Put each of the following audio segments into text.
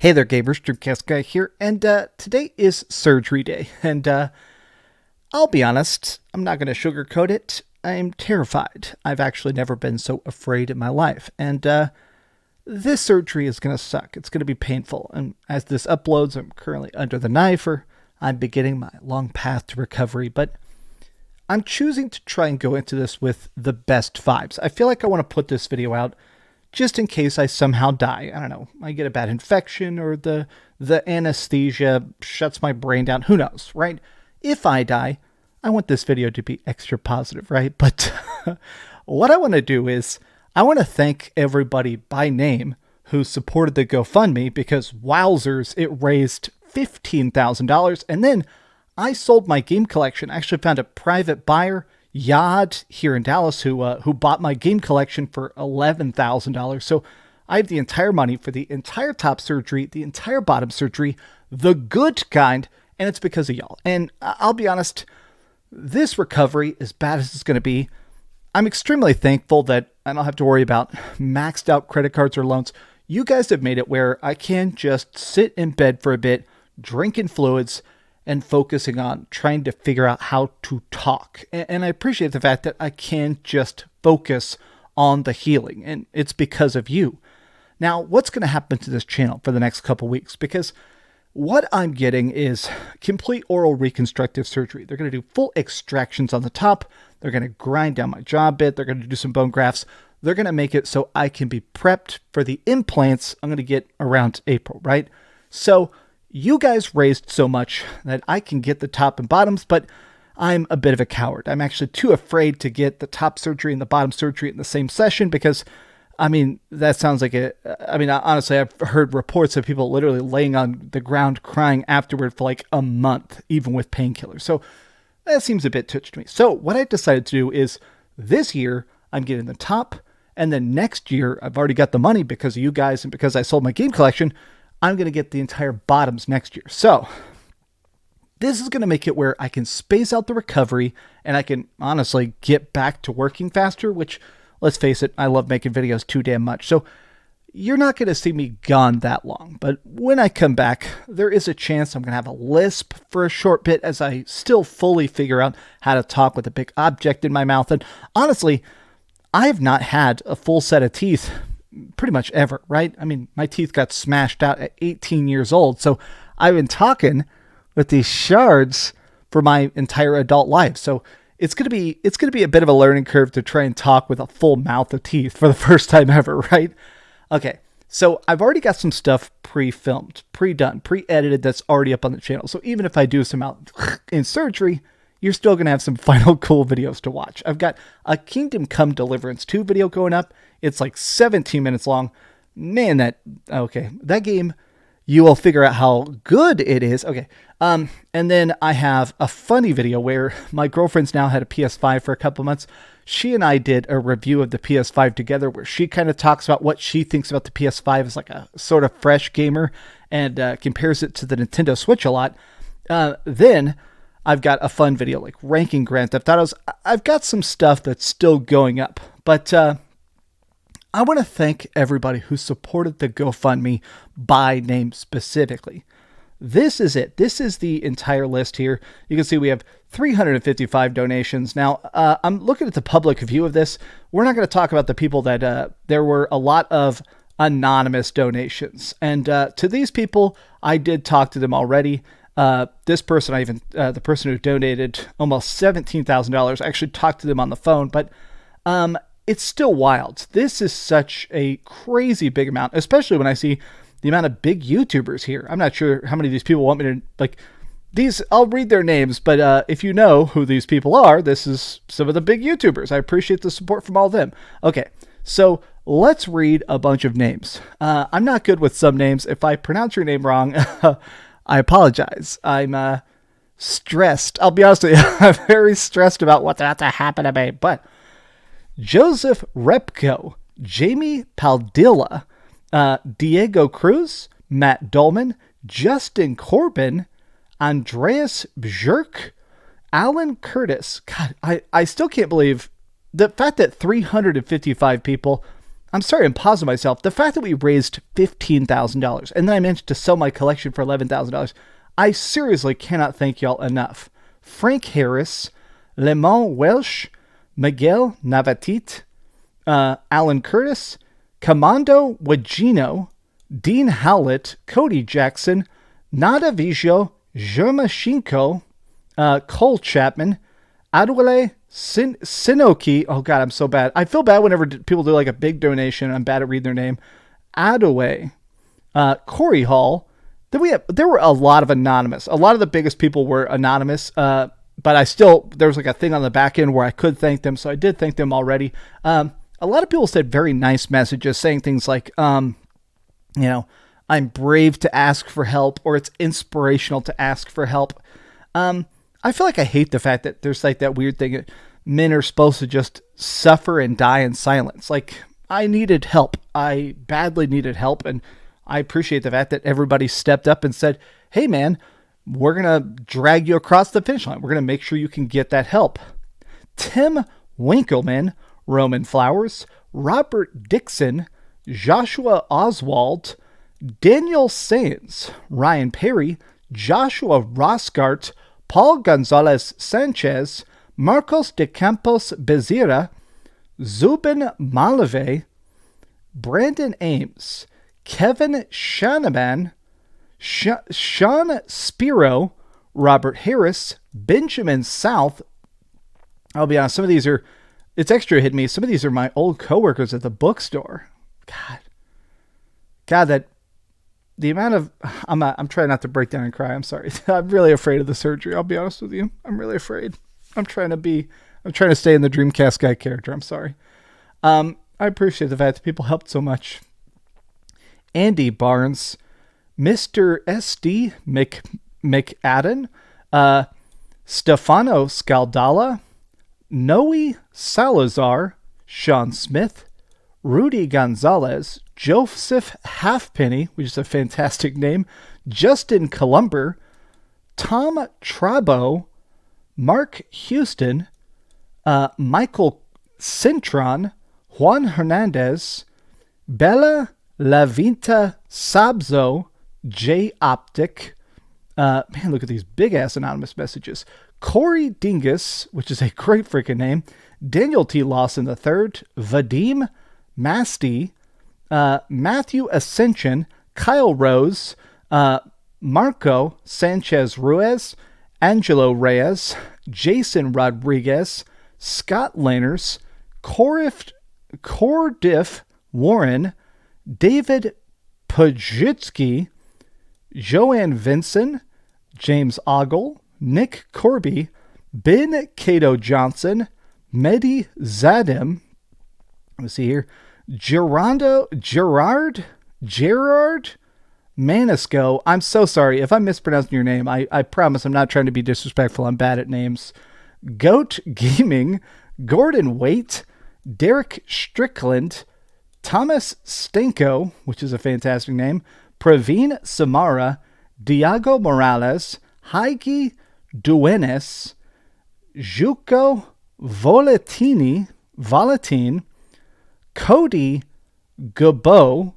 Hey there, gamers. DreamcastGuy here, and today is surgery day. And I'll be honest, I'm not going to sugarcoat it. I'm terrified. I've actually never been so afraid in my life, and this surgery is going to suck. It's going to be painful. And as this uploads, I'm currently under the knife, or I'm beginning my long path to recovery. But I'm choosing to try and go into this with the best vibes. I feel like I want to put this video out just in case I somehow die. I don't know, I get a bad infection or the anesthesia shuts my brain down. Who knows, right? If I die, I want this video to be extra positive, right? But what I want to do is I want to thank everybody by name who supported the GoFundMe, because wowzers, it raised $15,000. And then I sold my game collection. I actually found a private buyer, Yad, here in Dallas, who bought my game collection for $11,000. So I have the entire money for the entire top surgery, the entire bottom surgery, the good kind, and it's because of y'all. And I'll be honest, this recovery, as bad as it's going to be, I'm extremely thankful that I don't have to worry about maxed out credit cards or loans. You guys have made it where I can just sit in bed for a bit, drinking fluids, and focusing on trying to figure out how to talk. And I appreciate the fact that I can just focus on the healing, and it's because of you. Now, what's going to happen to this channel for the next couple weeks? Because what I'm getting is complete oral reconstructive surgery. They're going to do full extractions on the top. They're going to grind down my jaw a bit. They're going to do some bone grafts. They're going to make it so I can be prepped for the implants I'm going to get around April, right? So you guys raised so much that I can get the top and bottoms, but I'm a bit of a coward. I'm actually too afraid to get the top surgery and the bottom surgery in the same session because, I mean, that sounds like honestly, I've heard reports of people literally laying on the ground crying afterward for like a month, even with painkillers. So that seems a bit touched to me. So what I decided to do is this year I'm getting the top, and then next year I've already got the money because of you guys and because I sold my game collection. I'm going to get the entire bottoms next year. So this is going to make it where I can space out the recovery and I can honestly get back to working faster, which, let's face it, I love making videos too damn much. So you're not going to see me gone that long. But when I come back, there is a chance I'm going to have a lisp for a short bit as I still fully figure out how to talk with a big object in my mouth. And honestly, I have not had a full set of teeth pretty much ever, right? I mean, my teeth got smashed out at 18 years old. So I've been talking with these shards for my entire adult life. So it's going to be a bit of a learning curve to try and talk with a full mouth of teeth for the first time ever, right? Okay. So I've already got some stuff pre-filmed, pre-done, pre-edited that's already up on the channel. So even if I do some out in surgery, you're still going to have some final cool videos to watch. I've got a Kingdom Come Deliverance 2 video going up. It's like 17 minutes long. Man, that game, you will figure out how good it is. Okay. And then I have a funny video where my girlfriend's now had a PS5 for a couple months. She and I did a review of the PS5 together where she kind of talks about what she thinks about the PS5 as like a sort of fresh gamer and compares it to the Nintendo Switch a lot. Then I've got a fun video like ranking Grand Theft Autos. I've got some stuff that's still going up, but I want to thank everybody who supported the GoFundMe by name specifically. This is it. This is the entire list here. You can see we have 355 donations. Now, I'm looking at the public view of this. We're not going to talk about the people that there were a lot of anonymous donations. And to these people, I did talk to them already. This person, the person who donated almost $17,000, I actually talked to them on the phone, but it's still wild. This is such a crazy big amount, especially when I see the amount of big YouTubers here. I'm not sure how many of these people want me to, like, these, I'll read their names, but if you know who these people are, this is some of the big YouTubers. I appreciate the support from all of them. Okay, so let's read a bunch of names. I'm not good with some names. If I pronounce your name wrong, I apologize. I'm stressed. I'll be honest with you. I'm very stressed about what's about to happen to me. But Joseph Repko, Jamie Paldilla, Diego Cruz, Matt Dolman, Justin Corbin, Andreas Bjerk, Alan Curtis. God, I still can't believe the fact that 355 people I'm sorry I'm pausing myself. The fact that we raised $15,000 and then I managed to sell my collection for $11,000, I seriously cannot thank y'all enough. Frank Harris, Lemon Welsh, Miguel Navatit, Alan Curtis, Commando Wagino, Dean Howlett, Cody Jackson, Nada Vigio, Jermashinko, Cole Chapman, Adwale Sinoki. Oh God, I'm so bad. I feel bad whenever people do like a big donation. I'm bad at reading their name. Adaway, Corey Hall. Then there were a lot of anonymous. A lot of the biggest people were anonymous. But there was like a thing on the back end where I could thank them. So I did thank them already. A lot of people said very nice messages saying things like, I'm brave to ask for help, or it's inspirational to ask for help. I feel like I hate the fact that there's like that weird thing that men are supposed to just suffer and die in silence. Like, I needed help. I badly needed help. And I appreciate the fact that everybody stepped up and said, hey man, we're going to drag you across the finish line. We're going to make sure you can get that help. Tim Winkleman, Roman Flowers, Robert Dixon, Joshua Oswald, Daniel Sainz, Ryan Perry, Joshua Rosgart, Paul Gonzalez Sanchez, Marcos de Campos Bezira, Zubin Malave, Brandon Ames, Kevin Shanaman, Sean Spiro, Robert Harris, Benjamin South. I'll be honest, some of these it's extra hit me. Some of these are my old coworkers at the bookstore. God, that the amount of, I'm trying not to break down and cry. I'm sorry. I'm really afraid of the surgery. I'll be honest with you. I'm really afraid. I'm trying to stay in the Dreamcast Guy character. I'm sorry. I appreciate the fact that people helped so much. Andy Barnes, Mr. SD McAdden, Stefano Scaldala, Noe Salazar, Sean Smith, Rudy Gonzalez, Joseph Halfpenny, which is a fantastic name, Justin Columber, Tom Trabo, Mark Houston, Michael Cintron, Juan Hernandez, Bella Lavinta Sabzo, J Optic, man, look at these big ass anonymous messages. Corey Dingus, which is a great freaking name, Daniel T. Lawson III, Vadim Masty, Matthew Ascension, Kyle Rose, Marco Sanchez Ruiz, Angelo Reyes, Jason Rodriguez, Scott Laners, Cordiff Warren, David Pajitsky, Joanne Vinson, James Ogle, Nick Corby, Ben Cato Johnson, Mehdi Zadim, let me see here, Gerard Manisco. I'm so sorry if I'm mispronouncing your name. I promise I'm not trying to be disrespectful. I'm bad at names. Goat Gaming, Gordon Waite, Derek Strickland, Thomas Stenko, which is a fantastic name, Praveen Samara, Diago Morales, Heike Duenes, Juco Volatine, Cody Gabo,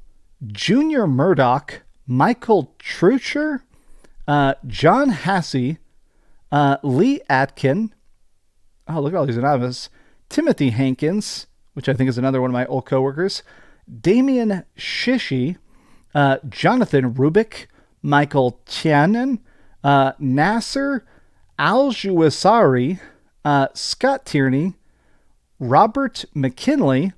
Junior Murdoch, Michael Trucher, John Hassey, Lee Atkin. Oh, look at all these anonymous. Timothy Hankins, which I think is another one of my old coworkers. Damian Shishi, Jonathan Rubik, Michael Tianen, Nasser Aljuasari, Scott Tierney, Robert McKinley,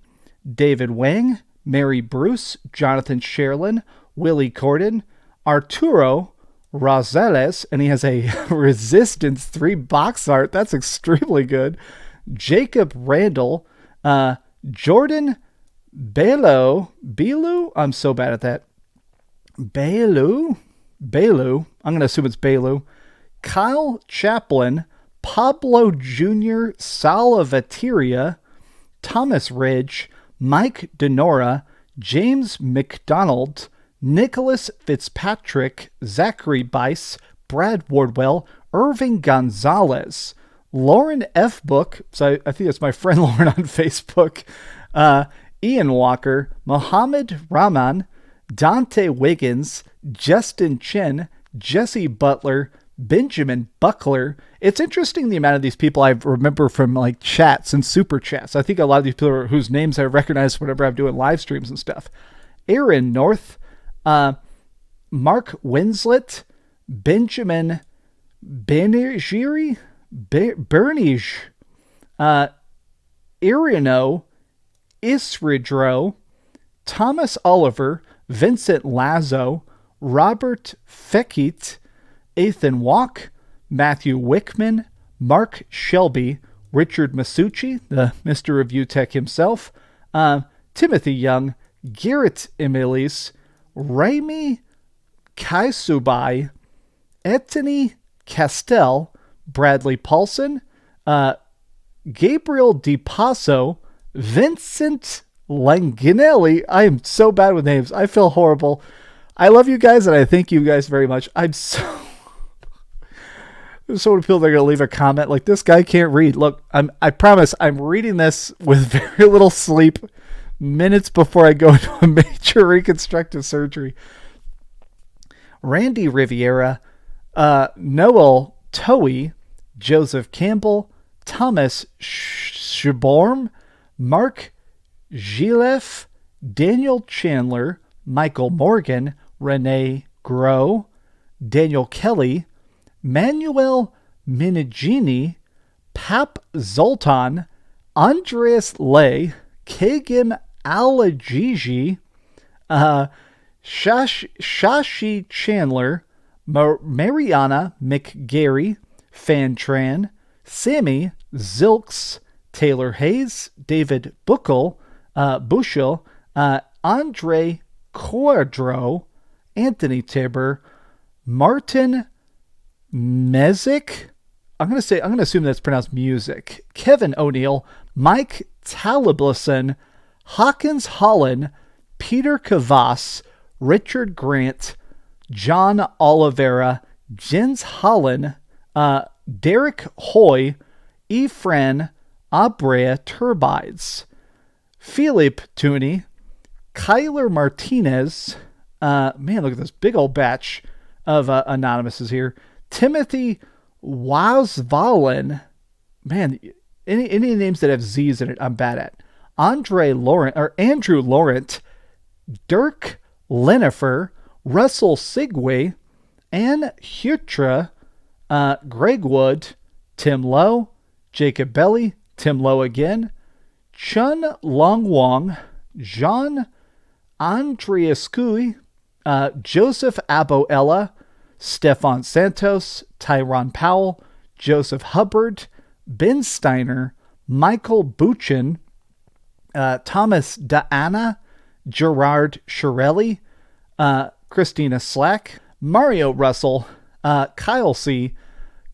David Wang, Mary Bruce, Jonathan Sherlin, Willie Corden, Arturo Rosales, and he has a Resistance 3 box art. That's extremely good. Jacob Randall, Jordan Belu, I'm so bad at that. Belu, I'm going to assume it's Belu. Kyle Chaplin, Pablo Jr. Salavateria, Thomas Ridge, Mike Denora, James McDonald, Nicholas Fitzpatrick, Zachary Bice, Brad Wardwell, Irving Gonzalez, Lauren F. Book, so I think that's my friend Lauren on Facebook, Ian Walker, Mohammed Rahman, Dante Wiggins, Justin Chin, Jesse Butler, Benjamin Buckler. It's interesting the amount of these people I remember from like chats and super chats. I think a lot of these people are, whose names I recognize whenever I'm doing live streams and stuff. Aaron North, Mark Winslet, Benjamin Bernige, Irino, Isridro, Thomas Oliver, Vincent Lazo, Robert Fekit, Ethan Walk, Matthew Wickman, Mark Shelby, Richard Masucci, the Mr. Review Tech himself, Timothy Young, Garrett Emilis, Raimi Kaisubai, Ettany Castell, Bradley Paulson, Gabriel DiPasso, Vincent Langinelli. I am so bad with names. I feel horrible. I love you guys, and I thank you guys very much. There's so many people that are going to leave a comment like, this guy can't read. Look, I promise I'm reading this with very little sleep minutes before I go into a major reconstructive surgery. Randy Riviera, Noel Toey, Joseph Campbell, Thomas Schiborm, Mark Gilef, Daniel Chandler, Michael Morgan, Renee Groh, Daniel Kelly, Manuel Minigini, Pap Zoltan, Andreas Lay, Kagim Alajiji, Shashi Chandler, Mariana McGarry, Fantran, Sammy Zilks, Taylor Hayes, David Buchel, Andre Cordro, Anthony Tibber, Martin Mezick. I'm going to assume that's pronounced music. Kevin O'Neill, Mike Talibleson, Hawkins Holland, Peter Kavas, Richard Grant, John Oliveira, Jens Holland, Derek Hoy, Efren Abrea Turbides, Philip Tooney, Kyler Martinez, man, look at this big old batch of anonymouses here. Timothy Wazvalin, man, any names that have Z's in it, I'm bad at. Andrew Laurent, Dirk Lenifer, Russell Sigway, Ann Hutra, Greg Wood, Tim Lowe, Jacob Belly, Tim Lowe again, Chun Long Wong, Jean Andreescu, Joseph Aboella, Stefan Santos, Tyron Powell, Joseph Hubbard, Ben Steiner, Michael Buchin, Thomas Daana, Gerard Shirelli, Christina Slack, Mario Russell, Kyle C.,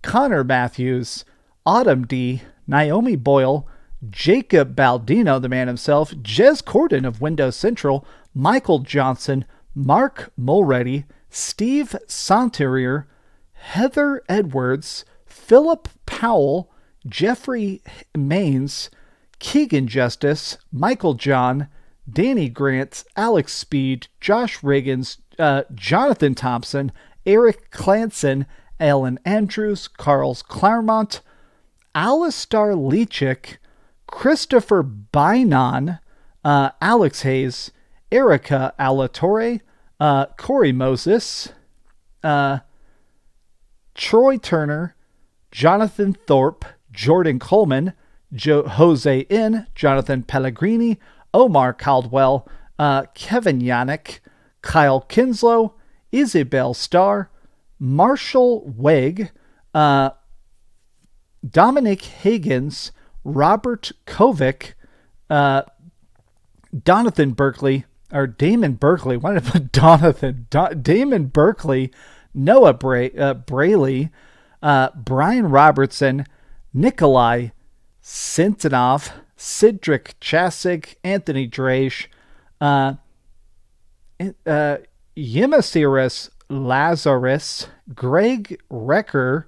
Connor Matthews, Autumn D., Naomi Boyle, Jacob Baldino, the man himself, Jez Corden of Windows Central, Michael Johnson, Mark Mulready, Steve Santerier, Heather Edwards, Philip Powell, Jeffrey Maines, Keegan Justice, Michael John, Danny Grant, Alex Speed, Josh Riggins, Jonathan Thompson, Eric Clanson, Alan Andrews, Carls Claremont, Alistar Leachik, Christopher Bynon, Alex Hayes, Erica Alatorre, Corey Moses, Troy Turner, Jonathan Thorpe, Jordan Coleman, Jose N., Jonathan Pellegrini, Omar Caldwell, Kevin Yannick, Kyle Kinslow, Isabel Starr, Marshall Wegg, Dominic Higgins, Robert Kovic, Damon Berkeley. Why did I put Donathan? Damon Berkeley, Noah Braley, Brian Robertson, Nikolai Sintanov, Cedric Chasig, Anthony Drage, Yemasiris Lazarus, Greg Recker,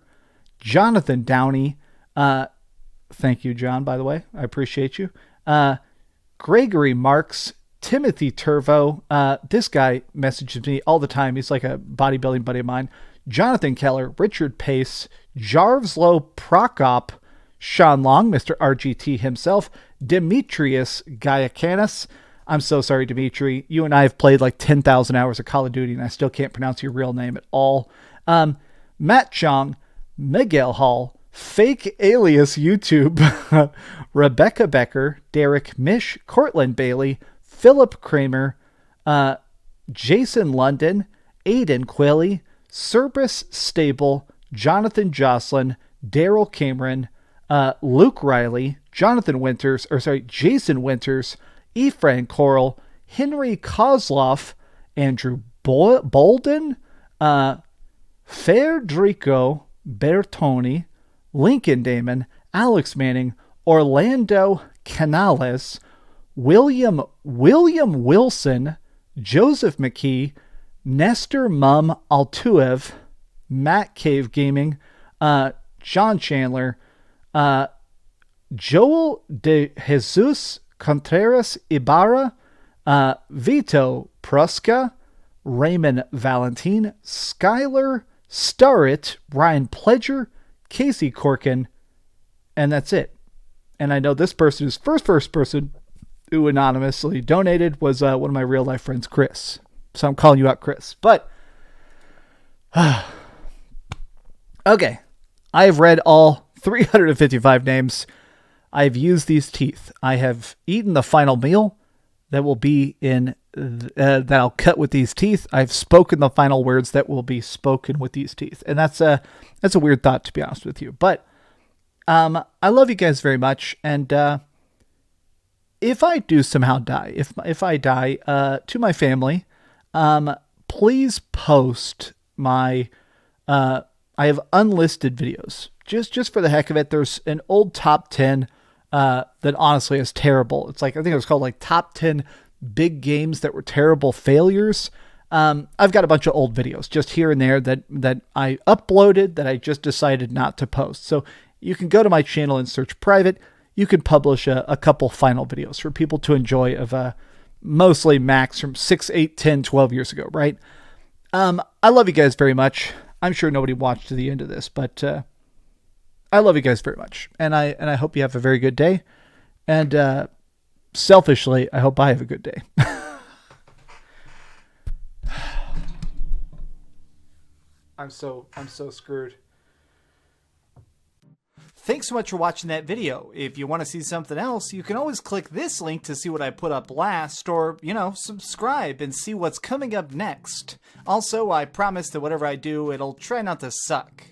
Jonathan Downey, thank you, John, by the way. I appreciate you. Gregory Marks, Timothy Turvo. This guy messages me all the time. He's like a bodybuilding buddy of mine. Jonathan Keller, Richard Pace, Jarvslow Prokop, Sean Long, Mr. RGT himself, Demetrius Gaiakanis. I'm so sorry, Dimitri. You and I have played like 10,000 hours of Call of Duty, and I still can't pronounce your real name at all. Matt Chong, Miguel Hall, Fake Alias YouTube, Rebecca Becker, Derek Mish, Cortland Bailey, Philip Kramer, Jason London, Aiden Quilly, Cerberus Stable, Jonathan Jocelyn, Daryl Cameron, Luke Riley, Jason Winters, Ephraim Coral, Henry Kozloff, Andrew Bolden, Federico Bertoni, Lincoln Damon, Alex Manning, Orlando Canales, William Wilson, Joseph McKee, Nestor Mum Altuev, Matt Cave Gaming, John Chandler, Joel de Jesus Contreras Ibarra, Vito Pruska, Raymond Valentine, Skylar Starrett, Ryan Pledger, Casey Corkin, and that's it. And I know this person is first person who anonymously donated was one of my real life friends, Chris. So I'm calling you out, Chris. But okay, I have read all 355 names. I have used these teeth. I have eaten the final meal that will be in that I'll cut with these teeth. I've spoken the final words that will be spoken with these teeth, and that's a weird thought, to be honest with you. But I love you guys very much, and if I do somehow die, if I die, to my family, please post my. I have unlisted videos just for the heck of it. There's an old top 10 that honestly is terrible. It's like, I think it was called like top 10 big games that were terrible failures. I've got a bunch of old videos just here and there that I uploaded that I just decided not to post. So you can go to my channel and search private. You can publish a couple final videos for people to enjoy of mostly Max from 6, 8, 10, 12 years ago, right? I love you guys very much. I'm sure nobody watched to the end of this, but I love you guys very much. And I hope you have a very good day. And selfishly, I hope I have a good day. I'm so screwed. Thanks so much for watching that video. If you want to see something else, you can always click this link to see what I put up last, or, subscribe and see what's coming up next. Also, I promise that whatever I do, it'll try not to suck.